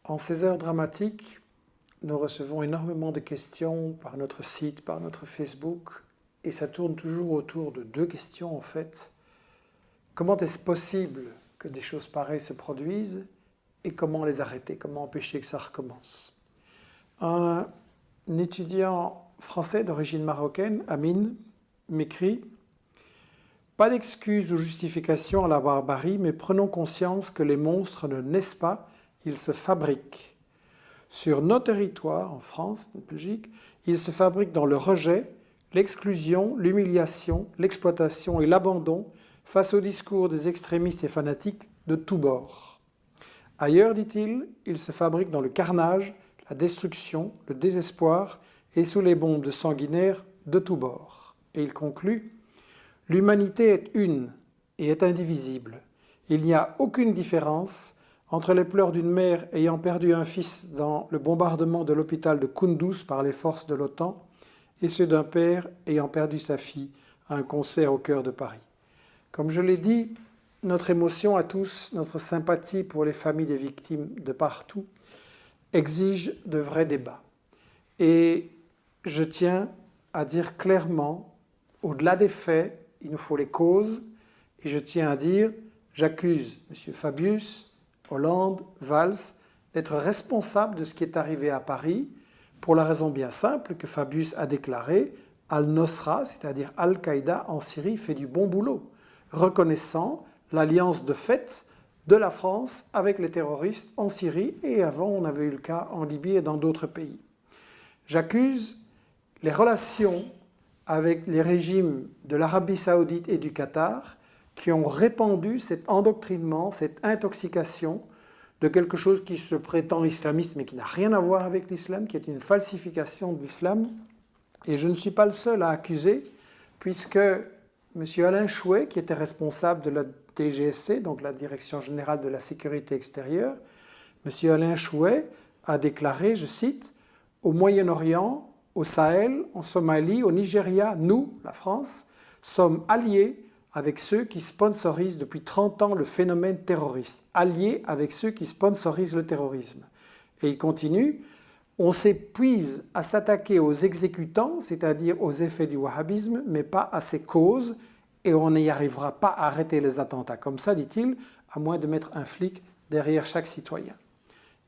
En ces heures dramatiques, nous recevons énormément de questions par notre site, par notre Facebook, et ça tourne toujours autour de deux questions en fait. Comment est-ce possible que des choses pareilles se produisent et comment les arrêter, comment empêcher que ça recommence? Un étudiant français d'origine marocaine, Amine, m'écrit « Pas d'excuses ou justification à la barbarie, mais prenons conscience que les monstres ne naissent pas, ils se fabriquent. Sur nos territoires, en France, en Belgique, ils se fabriquent dans le rejet, l'exclusion, l'humiliation, l'exploitation et l'abandon face au discours des extrémistes et fanatiques de tous bords. Ailleurs, dit-il, ils se fabriquent dans le carnage, la destruction, le désespoir et sous les bombes de sanguinaires de tous bords. » Et il conclut « L'humanité est une et est indivisible. Il n'y a aucune différence entre les pleurs d'une mère ayant perdu un fils dans le bombardement de l'hôpital de Kunduz par les forces de l'OTAN et ceux d'un père ayant perdu sa fille à un concert au cœur de Paris. Comme je l'ai dit, notre émotion à tous, notre sympathie pour les familles des victimes de partout, exige de vrais débats. Et je tiens à dire clairement, au-delà des faits, il nous faut les causes, et je tiens à dire, j'accuse M. Fabius, Hollande, Valls, d'être responsables de ce qui est arrivé à Paris, pour la raison bien simple que Fabius a déclaré « Al-Nosra », c'est-à-dire Al-Qaïda en Syrie, fait du bon boulot, reconnaissant l'alliance de fait de la France avec les terroristes en Syrie, et avant on avait eu le cas en Libye et dans d'autres pays. J'accuse les relations avec les régimes de l'Arabie Saoudite et du Qatar qui ont répandu cet endoctrinement, cette intoxication de quelque chose qui se prétend islamiste mais qui n'a rien à voir avec l'islam, qui est une falsification de l'islam. Et je ne suis pas le seul à accuser, puisque M. Alain Chouet, qui était responsable de la DGSC, donc la Direction Générale de la Sécurité Extérieure, M. Alain Chouet a déclaré, je cite, « Au Moyen-Orient, au Sahel, en Somalie, au Nigeria, nous, la France, sommes alliés avec ceux qui sponsorisent depuis 30 ans le phénomène terroriste, alliés avec ceux qui sponsorisent le terrorisme. » Et il continue, « On s'épuise à s'attaquer aux exécutants, c'est-à-dire aux effets du wahhabisme, mais pas à ses causes, et on n'y arrivera pas à arrêter les attentats comme ça, dit-il, à moins de mettre un flic derrière chaque citoyen. »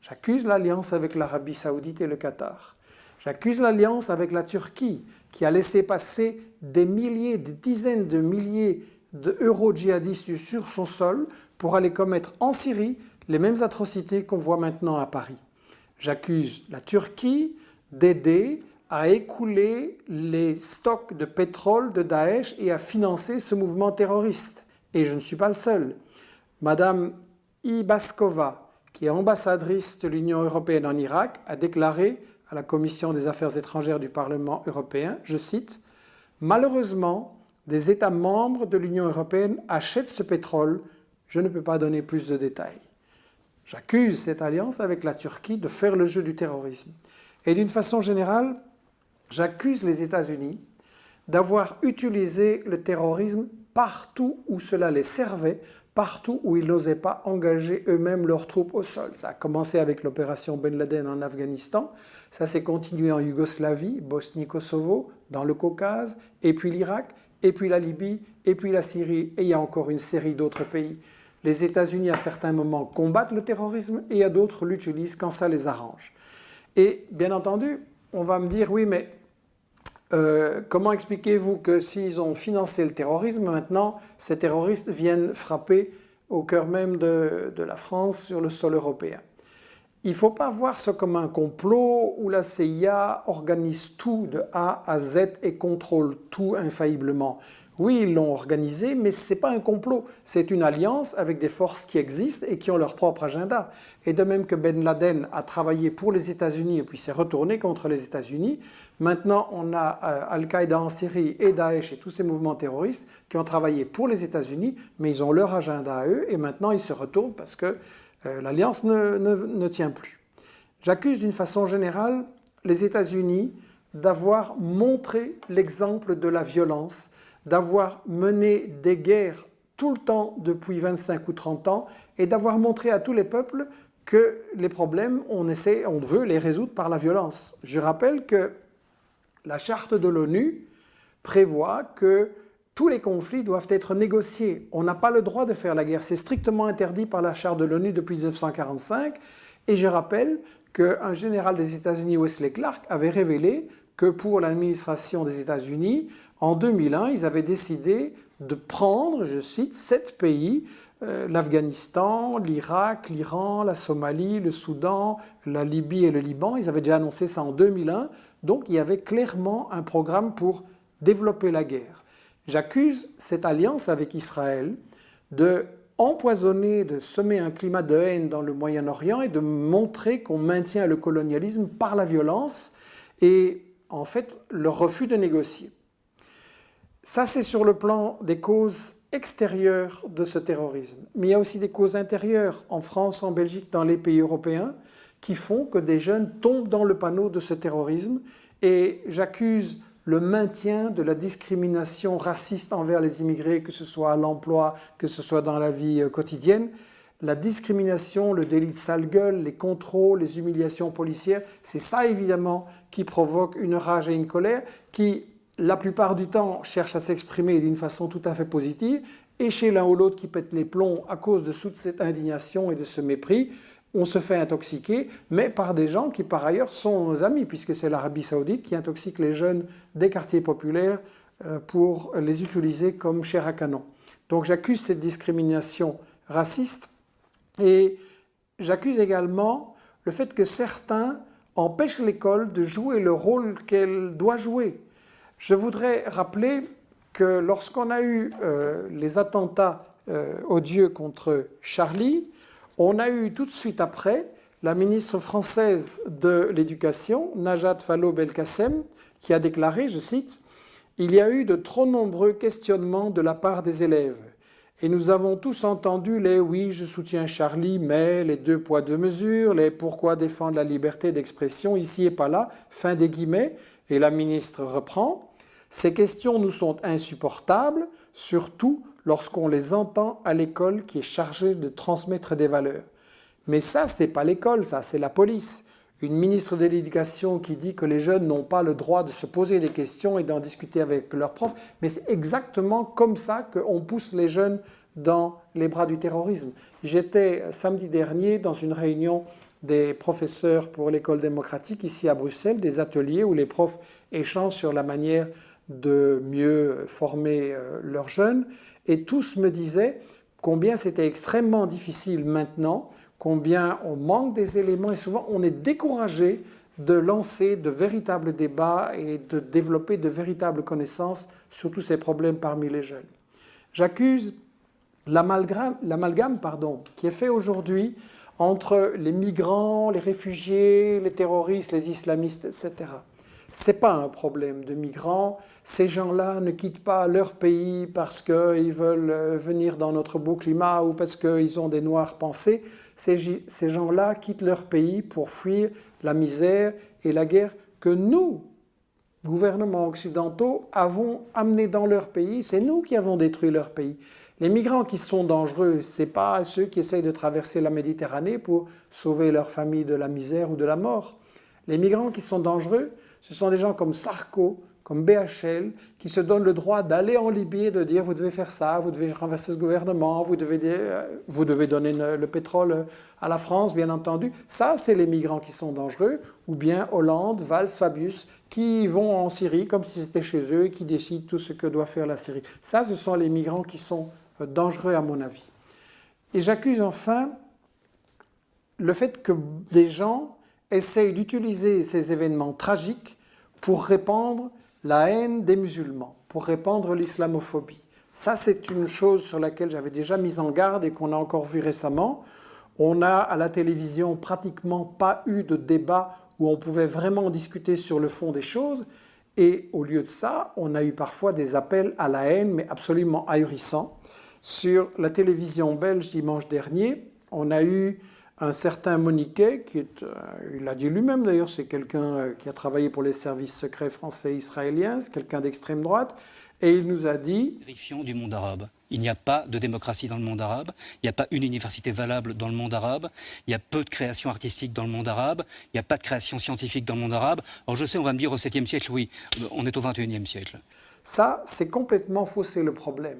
J'accuse l'alliance avec l'Arabie Saoudite et le Qatar. J'accuse l'alliance avec la Turquie, qui a laissé passer des milliers, des dizaines de milliers d'euro-djihadistes sur son sol pour aller commettre en Syrie les mêmes atrocités qu'on voit maintenant à Paris. J'accuse la Turquie d'aider à écouler les stocks de pétrole de Daesh et à financer ce mouvement terroriste. Et je ne suis pas le seul. Madame Ibaskova, qui est ambassadrice de l'Union européenne en Irak, a déclaré à la Commission des Affaires étrangères du Parlement européen, je cite, « Malheureusement, des États membres de l'Union européenne achètent ce pétrole, je ne peux pas donner plus de détails. » J'accuse cette alliance avec la Turquie de faire le jeu du terrorisme. Et d'une façon générale, j'accuse les États-Unis d'avoir utilisé le terrorisme partout où cela les servait, partout où ils n'osaient pas engager eux-mêmes leurs troupes au sol. Ça a commencé avec l'opération Ben Laden en Afghanistan, ça s'est continué en Yougoslavie, Bosnie-Kosovo, dans le Caucase, et puis l'Irak, et puis la Libye, et puis la Syrie, et il y a encore une série d'autres pays. Les États-Unis, à certains moments, combattent le terrorisme, et à d'autres l'utilisent quand ça les arrange. Et bien entendu, on va me dire, oui, mais comment expliquez-vous que s'ils ont financé le terrorisme, maintenant, ces terroristes viennent frapper au cœur même de la France sur le sol européen? Il ne faut pas voir ça comme un complot où la CIA organise tout de A à Z et contrôle tout infailliblement. Oui, ils l'ont organisé, mais ce n'est pas un complot. C'est une alliance avec des forces qui existent et qui ont leur propre agenda. Et de même que Ben Laden a travaillé pour les États-Unis et puis s'est retourné contre les États-Unis, maintenant on a Al-Qaïda en Syrie et Daesh et tous ces mouvements terroristes qui ont travaillé pour les États-Unis, mais ils ont leur agenda à eux et maintenant ils se retournent parce que l'alliance ne tient plus. J'accuse d'une façon générale les États-Unis d'avoir montré l'exemple de la violence, d'avoir mené des guerres tout le temps depuis 25 ou 30 ans et d'avoir montré à tous les peuples que les problèmes, on veut les résoudre par la violence. Je rappelle que la charte de l'ONU prévoit que tous les conflits doivent être négociés. On n'a pas le droit de faire la guerre. C'est strictement interdit par la charte de l'ONU depuis 1945. Et je rappelle qu'un général des États-Unis, Wesley Clark, avait révélé que pour l'administration des États-Unis, en 2001, ils avaient décidé de prendre, je cite, 7 pays, l'Afghanistan, l'Irak, l'Iran, la Somalie, le Soudan, la Libye et le Liban. Ils avaient déjà annoncé ça en 2001. Donc il y avait clairement un programme pour développer la guerre. J'accuse cette alliance avec Israël de empoisonner, de semer un climat de haine dans le Moyen-Orient et de montrer qu'on maintient le colonialisme par la violence et en fait le refus de négocier. Ça, c'est sur le plan des causes extérieures de ce terrorisme. Mais il y a aussi des causes intérieures en France, en Belgique, dans les pays européens qui font que des jeunes tombent dans le panneau de ce terrorisme et j'accuse le maintien de la discrimination raciste envers les immigrés, que ce soit à l'emploi, que ce soit dans la vie quotidienne. La discrimination, le délit de sale gueule, les contrôles, les humiliations policières, c'est ça évidemment qui provoque une rage et une colère qui, la plupart du temps, cherchent à s'exprimer d'une façon tout à fait positive et chez l'un ou l'autre qui pète les plombs à cause de toute cette indignation et de ce mépris, on se fait intoxiquer, mais par des gens qui par ailleurs sont nos amis, puisque c'est l'Arabie Saoudite qui intoxique les jeunes des quartiers populaires pour les utiliser comme chair à canon. Donc j'accuse cette discrimination raciste et j'accuse également le fait que certains empêchent l'école de jouer le rôle qu'elle doit jouer. Je voudrais rappeler que lorsqu'on a eu les attentats odieux contre Charlie, on a eu tout de suite après la ministre française de l'Éducation, Najat Vallaud-Belkacem, qui a déclaré, je cite, « Il y a eu de trop nombreux questionnements de la part des élèves. Et nous avons tous entendu les « oui, je soutiens Charlie, mais les 2 poids 2 mesures, les « pourquoi défendre la liberté d'expression ici et pas là », fin des guillemets. » Et la ministre reprend, « Ces questions nous sont insupportables, surtout lorsqu'on les entend à l'école qui est chargée de transmettre des valeurs. » Mais ça, c'est pas l'école, ça, c'est la police. Une ministre de l'Éducation qui dit que les jeunes n'ont pas le droit de se poser des questions et d'en discuter avec leurs profs, mais c'est exactement comme ça qu'on pousse les jeunes dans les bras du terrorisme. J'étais samedi dernier dans une réunion des professeurs pour l'école démocratique ici à Bruxelles, des ateliers où les profs échangent sur la manière de mieux former leurs jeunes, et tous me disaient combien c'était extrêmement difficile maintenant, combien on manque des éléments et souvent on est découragé de lancer de véritables débats et de développer de véritables connaissances sur tous ces problèmes parmi les jeunes. J'accuse l'amalgame qui est fait aujourd'hui entre les migrants, les réfugiés, les terroristes, les islamistes, etc. Ce n'est pas un problème de migrants. Ces gens-là ne quittent pas leur pays parce qu'ils veulent venir dans notre beau climat ou parce qu'ils ont des noires pensées. Ces gens-là quittent leur pays pour fuir la misère et la guerre que nous, gouvernements occidentaux, avons amenés dans leur pays. C'est nous qui avons détruit leur pays. Les migrants qui sont dangereux, ce n'est pas ceux qui essayent de traverser la Méditerranée pour sauver leur famille de la misère ou de la mort. Les migrants qui sont dangereux, ce sont des gens comme Sarko, comme BHL, qui se donnent le droit d'aller en Libye et de dire « vous devez faire ça, vous devez renverser ce gouvernement, vous devez donner le pétrole à la France, bien entendu ». Ça, c'est les migrants qui sont dangereux, ou bien Hollande, Valls, Fabius, qui vont en Syrie comme si c'était chez eux et qui décident tout ce que doit faire la Syrie. Ça, ce sont les migrants qui sont dangereux à mon avis. Et j'accuse enfin le fait que des gens essayent d'utiliser ces événements tragiques pour répandre la haine des musulmans, pour répandre l'islamophobie. Ça, c'est une chose sur laquelle j'avais déjà mis en garde et qu'on a encore vu récemment. On n'a à la télévision pratiquement pas eu de débat où on pouvait vraiment discuter sur le fond des choses. Et au lieu de ça, on a eu parfois des appels à la haine, mais absolument ahurissants. Sur la télévision belge dimanche dernier, on a eu un certain Moniquet, il l'a dit lui-même d'ailleurs, c'est quelqu'un qui a travaillé pour les services secrets français et israéliens, c'est quelqu'un d'extrême droite, Et il nous a dit... Vérifiant du monde arabe. Il n'y a pas de démocratie dans le monde arabe, il n'y a pas une université valable dans le monde arabe, il y a peu de création artistique dans le monde arabe, il n'y a pas de création scientifique dans le monde arabe. Alors je sais, on va me dire au 7e siècle, oui, on est au 21e siècle. Ça, c'est complètement faux, c'est le problème.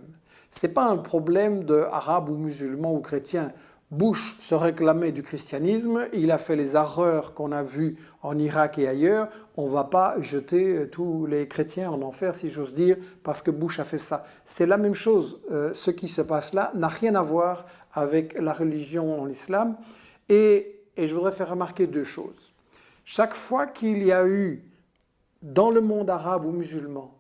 Ce n'est pas un problème d'arabe ou musulman ou chrétien. Bush se réclamait du christianisme, il a fait les horreurs qu'on a vues en Irak et ailleurs. On ne va pas jeter tous les chrétiens en enfer, si j'ose dire, parce que Bush a fait ça. C'est la même chose. Ce qui se passe là n'a rien à voir avec la religion en islam. Et je voudrais faire remarquer deux choses. Chaque fois qu'il y a eu, dans le monde arabe ou musulman,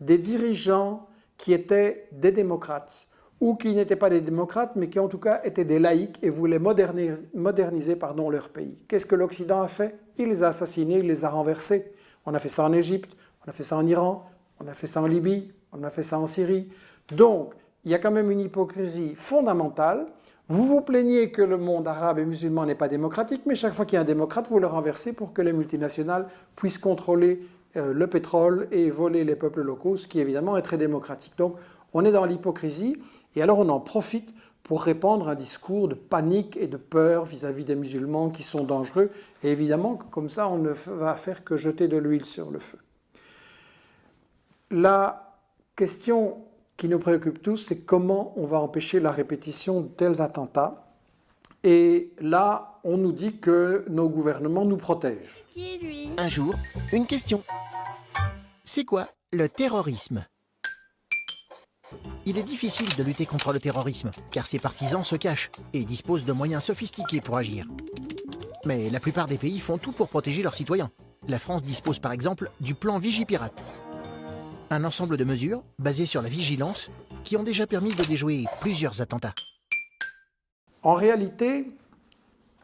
des dirigeants qui étaient des démocrates, ou qui n'étaient pas des démocrates, mais qui en tout cas étaient des laïcs et voulaient moderniser leur pays. Qu'est-ce que l'Occident a fait? Il les a assassinés, il les a renversés. On a fait ça en Égypte, on a fait ça en Iran, on a fait ça en Libye, on a fait ça en Syrie. Donc, il y a quand même une hypocrisie fondamentale. Vous vous plaignez que le monde arabe et musulman n'est pas démocratique, mais chaque fois qu'il y a un démocrate, vous le renversez pour que les multinationales puissent contrôler le pétrole et voler les peuples locaux, ce qui évidemment est très démocratique. Donc, on est dans l'hypocrisie. Et alors on en profite pour répandre un discours de panique et de peur vis-à-vis des musulmans qui sont dangereux. Et évidemment, comme ça, on ne va faire que jeter de l'huile sur le feu. La question qui nous préoccupe tous, c'est comment on va empêcher la répétition de tels attentats. Et là, on nous dit que nos gouvernements nous protègent. Qui est lui? Un jour, une question. C'est quoi le terrorisme ? Il est difficile de lutter contre le terrorisme, car ses partisans se cachent et disposent de moyens sophistiqués pour agir. Mais la plupart des pays font tout pour protéger leurs citoyens. La France dispose par exemple du plan Vigipirate. Un ensemble de mesures basées sur la vigilance qui ont déjà permis de déjouer plusieurs attentats. En réalité,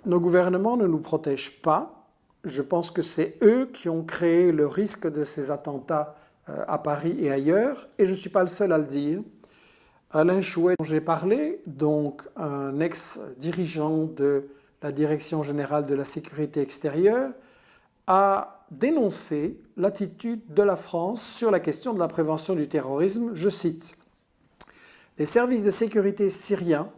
nos gouvernements ne nous protègent pas. Je pense que c'est eux qui ont créé le risque de ces attentats à Paris et ailleurs, et je ne suis pas le seul à le dire. Alain Chouet, dont j'ai parlé, donc un ex-dirigeant de la Direction générale de la sécurité extérieure, a dénoncé l'attitude de la France sur la question de la prévention du terrorisme. Je cite : « Les services de sécurité syriens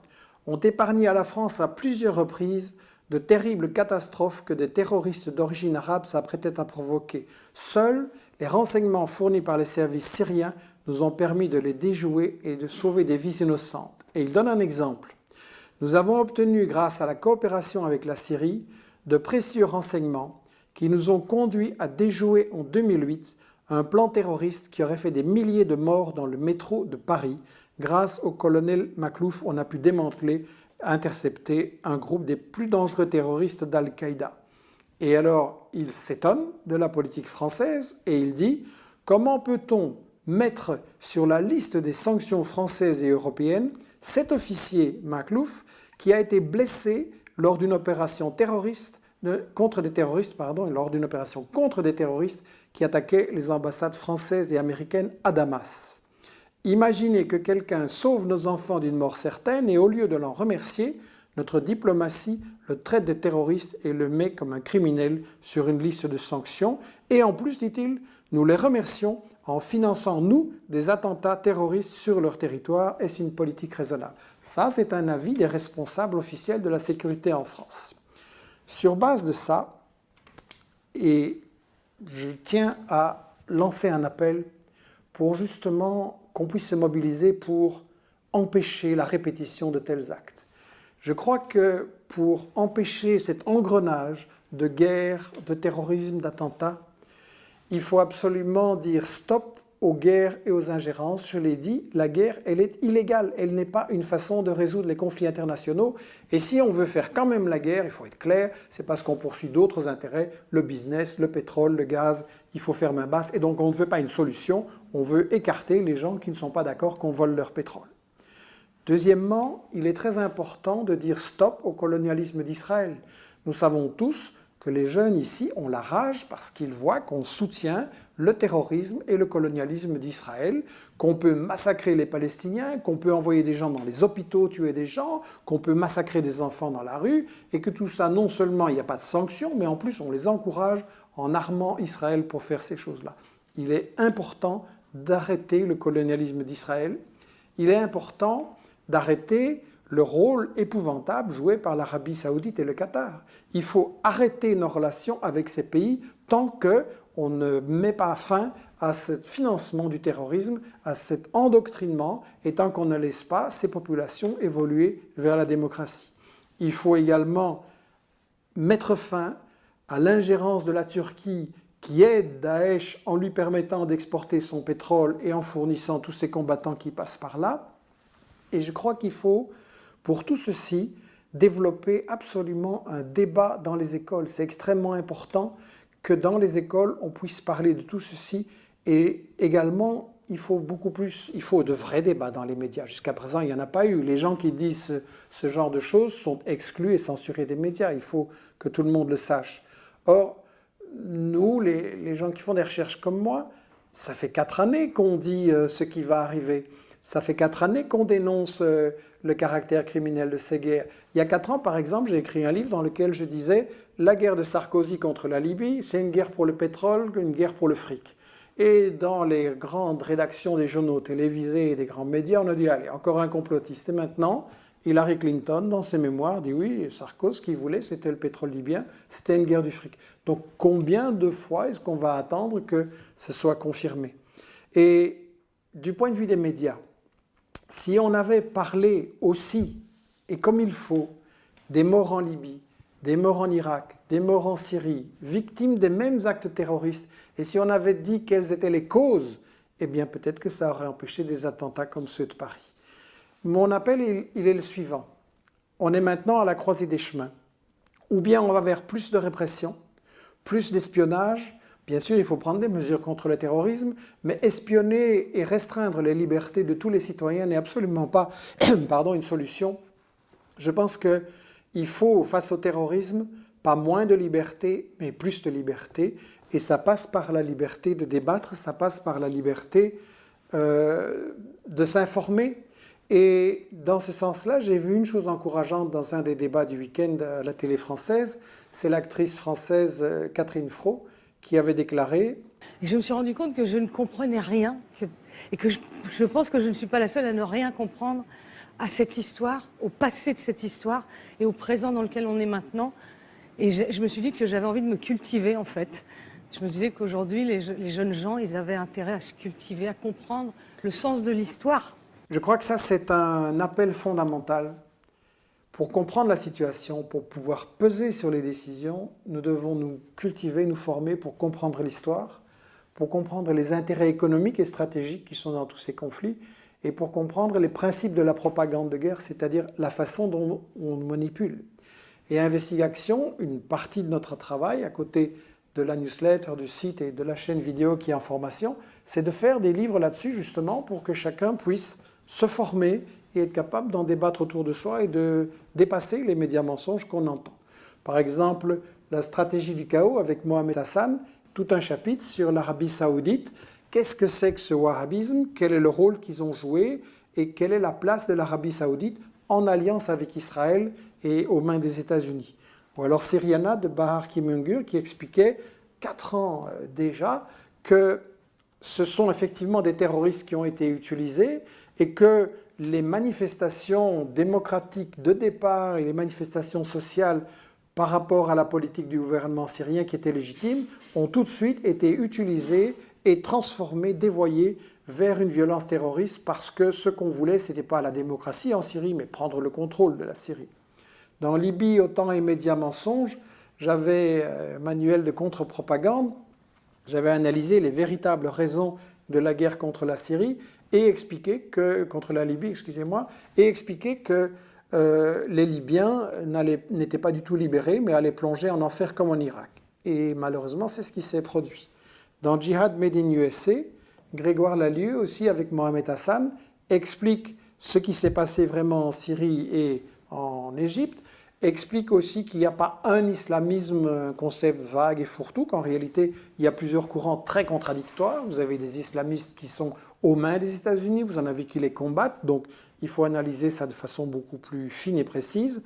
ont épargné à la France à plusieurs reprises de terribles catastrophes que des terroristes d'origine arabe s'apprêtaient à provoquer. Seuls les renseignements fournis par les services syriens nous ont permis de les déjouer et de sauver des vies innocentes. » Et il donne un exemple. « Nous avons obtenu, grâce à la coopération avec la Syrie, de précieux renseignements qui nous ont conduits à déjouer en 2008 un plan terroriste qui aurait fait des milliers de morts dans le métro de Paris. Grâce au colonel Maklouf, on a pu démanteler, intercepter un groupe des plus dangereux terroristes d'Al-Qaïda. » Et alors, il s'étonne de la politique française et il dit « Comment peut-on mettre sur la liste des sanctions françaises et européennes cet officier Maklouf qui a été blessé lors d'une opération contre des terroristes qui attaquaient les ambassades françaises et américaines à Damas. Imaginez que quelqu'un sauve nos enfants d'une mort certaine et au lieu de l'en remercier, notre diplomatie le traite de terroriste et le met comme un criminel sur une liste de sanctions. Et en plus, dit-il, nous les remercions en finançant, nous, des attentats terroristes sur leur territoire. Est-ce une politique raisonnable ? Ça, c'est un avis des responsables officiels de la sécurité en France. Sur base de ça, et je tiens à lancer un appel pour justement qu'on puisse se mobiliser pour empêcher la répétition de tels actes. Je crois que pour empêcher cet engrenage de guerre, de terrorisme, d'attentats, il faut absolument dire stop aux guerres et aux ingérences. Je l'ai dit, la guerre, elle est illégale. Elle n'est pas une façon de résoudre les conflits internationaux. Et si on veut faire quand même la guerre, il faut être clair, c'est parce qu'on poursuit d'autres intérêts, le business, le pétrole, le gaz, il faut faire main basse. Et donc on ne veut pas une solution, on veut écarter les gens qui ne sont pas d'accord qu'on vole leur pétrole. Deuxièmement, il est très important de dire stop au colonialisme d'Israël. Nous savons tous que les jeunes ici ont la rage parce qu'ils voient qu'on soutient le terrorisme et le colonialisme d'Israël, qu'on peut massacrer les Palestiniens, qu'on peut envoyer des gens dans les hôpitaux, tuer des gens, qu'on peut massacrer des enfants dans la rue, et que tout ça, non seulement il n'y a pas de sanctions, mais en plus on les encourage en armant Israël pour faire ces choses-là. Il est important d'arrêter le colonialisme d'Israël. Il est important d'arrêter le rôle épouvantable joué par l'Arabie saoudite et le Qatar. Il faut arrêter nos relations avec ces pays tant qu'on ne met pas fin à ce financement du terrorisme, à cet endoctrinement, et tant qu'on ne laisse pas ces populations évoluer vers la démocratie. Il faut également mettre fin à l'ingérence de la Turquie qui aide Daesh en lui permettant d'exporter son pétrole et en fournissant tous ses combattants qui passent par là. Et je crois qu'il faut, pour tout ceci, développer absolument un débat dans les écoles. C'est extrêmement important que dans les écoles, on puisse parler de tout ceci. Et également, il faut de vrais débats dans les médias. Jusqu'à présent, il n'y en a pas eu. Les gens qui disent ce genre de choses sont exclus et censurés des médias. Il faut que tout le monde le sache. Or, nous, les gens qui font des recherches comme moi, ça fait 4 années qu'on dit ce qui va arriver. Ça fait 4 années qu'on dénonce le caractère criminel de ces guerres. Il y a 4 ans, par exemple, j'ai écrit un livre dans lequel je disais « La guerre de Sarkozy contre la Libye, c'est une guerre pour le pétrole, une guerre pour le fric ». Et dans les grandes rédactions des journaux télévisés et des grands médias, on a dit « Allez, encore un complotiste ». Et maintenant, Hillary Clinton, dans ses mémoires, dit « Oui, Sarkozy, ce qu'il voulait, c'était le pétrole libyen, c'était une guerre du fric ». Donc combien de fois est-ce qu'on va attendre que ce soit confirmé? Et du point de vue des médias, si on avait parlé aussi, et comme il faut, des morts en Libye, des morts en Irak, des morts en Syrie, victimes des mêmes actes terroristes, et si on avait dit quelles étaient les causes, eh bien peut-être que ça aurait empêché des attentats comme ceux de Paris. Mon appel, il est le suivant. On est maintenant à la croisée des chemins. Ou bien on va vers plus de répression, plus d'espionnage. Bien sûr, il faut prendre des mesures contre le terrorisme, mais espionner et restreindre les libertés de tous les citoyens n'est absolument pas une solution. Je pense qu'il faut, face au terrorisme, pas moins de liberté, mais plus de liberté. Et ça passe par la liberté de débattre, ça passe par la liberté de s'informer. Et dans ce sens-là, j'ai vu une chose encourageante dans un des débats du week-end à la télé française. C'est l'actrice française Catherine Fro qui avait déclaré... Et je me suis rendu compte que je ne comprenais rien et que je pense que je ne suis pas la seule à ne rien comprendre à cette histoire, au passé de cette histoire et au présent dans lequel on est maintenant. Et je me suis dit que j'avais envie de me cultiver en fait. Je me disais qu'aujourd'hui, les jeunes gens, ils avaient intérêt à se cultiver, à comprendre le sens de l'histoire. Je crois que ça, c'est un appel fondamental. Pour comprendre la situation, pour pouvoir peser sur les décisions, nous devons nous cultiver, nous former pour comprendre l'histoire, pour comprendre les intérêts économiques et stratégiques qui sont dans tous ces conflits, et pour comprendre les principes de la propagande de guerre, c'est-à-dire la façon dont on manipule. Et Investigation, une partie de notre travail, à côté de la newsletter, du site et de la chaîne vidéo qui est en formation, c'est de faire des livres là-dessus justement pour que chacun puisse se former et être capable d'en débattre autour de soi et de dépasser les médias mensonges qu'on entend. Par exemple, la stratégie du chaos avec Mohamed Hassan, tout un chapitre sur l'Arabie saoudite. Qu'est-ce que c'est que ce wahhabisme? Quel est le rôle qu'ils ont joué? Et quelle est la place de l'Arabie saoudite en alliance avec Israël et aux mains des États-Unis? Ou alors Syriana de Bahar Kimungur qui expliquait 4 ans déjà que ce sont effectivement des terroristes qui ont été utilisés et que les manifestations démocratiques de départ et les manifestations sociales par rapport à la politique du gouvernement syrien qui était légitime ont tout de suite été utilisées et transformées, dévoyées vers une violence terroriste parce que ce qu'on voulait, ce n'était pas la démocratie en Syrie, mais prendre le contrôle de la Syrie. Dans Libye, autant et médias mensonges, j'avais un manuel de contre-propagande, j'avais analysé les véritables raisons de la guerre contre la Syrie et expliqué que, contre la Libye, excusez-moi, et expliqué que les Libyens n'étaient pas du tout libérés, mais allaient plonger en enfer comme en Irak. Et malheureusement, c'est ce qui s'est produit. Dans Jihad Made in USA, Grégoire Lalieu, aussi avec Mohamed Hassan, explique ce qui s'est passé vraiment en Syrie et en Égypte, explique aussi qu'il n'y a pas un islamisme, un concept vague et fourre-tout, qu'en réalité, il y a plusieurs courants très contradictoires. Vous avez des islamistes qui sont aux mains des États-Unis, vous en avez qui les combattent, donc il faut analyser ça de façon beaucoup plus fine et précise.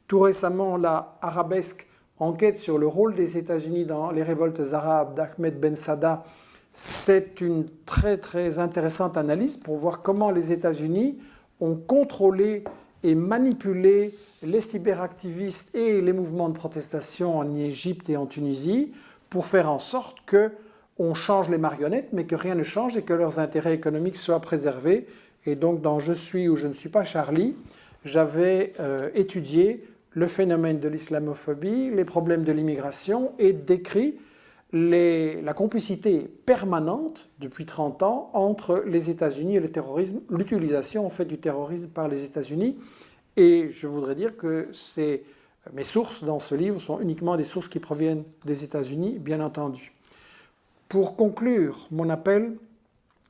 Tout récemment, la Arabesque enquête sur le rôle des États-Unis dans les révoltes arabes d'Ahmed Ben Sada. C'est une très très intéressante analyse pour voir comment les États-Unis ont contrôlé et manipulé les cyberactivistes et les mouvements de protestation en Égypte et en Tunisie pour faire en sorte qu'on change les marionnettes, mais que rien ne change et que leurs intérêts économiques soient préservés. Et donc, dans Je suis ou je ne suis pas Charlie, j'avais étudié le phénomène de l'islamophobie, les problèmes de l'immigration et décrit la complicité permanente depuis 30 ans entre les États-Unis et le terrorisme, l'utilisation en fait du terrorisme par les États-Unis. Et je voudrais dire que mes sources dans ce livre sont uniquement des sources qui proviennent des États-Unis, bien entendu. Pour conclure mon appel,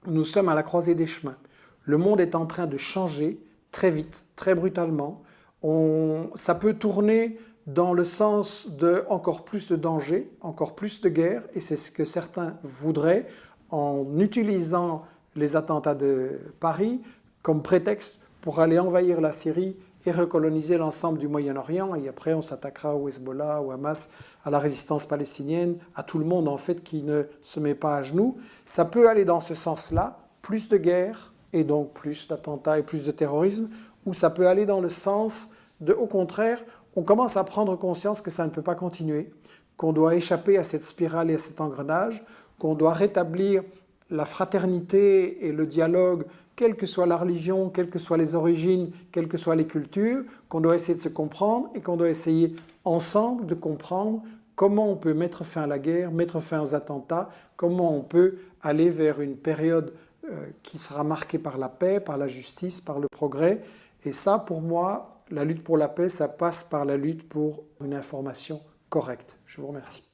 nous sommes à la croisée des chemins. Le monde est en train de changer très vite, très brutalement. Ça peut tourner dans le sens de encore plus de danger, encore plus de guerre, et c'est ce que certains voudraient en utilisant les attentats de Paris comme prétexte pour aller envahir la Syrie et recoloniser l'ensemble du Moyen-Orient. Et après, on s'attaquera au Hezbollah, au Hamas, à la résistance palestinienne, à tout le monde en fait qui ne se met pas à genoux. Ça peut aller dans ce sens-là, plus de guerre et donc plus d'attentats et plus de terrorisme, ou ça peut aller dans le sens de, au contraire, on commence à prendre conscience que ça ne peut pas continuer, qu'on doit échapper à cette spirale et à cet engrenage, qu'on doit rétablir la fraternité et le dialogue, quelle que soit la religion, quelles que soient les origines, quelles que soient les cultures, qu'on doit essayer de se comprendre et qu'on doit essayer ensemble de comprendre comment on peut mettre fin à la guerre, mettre fin aux attentats, comment on peut aller vers une période qui sera marquée par la paix, par la justice, par le progrès. Et ça, pour moi, la lutte pour la paix, ça passe par la lutte pour une information correcte. Je vous remercie.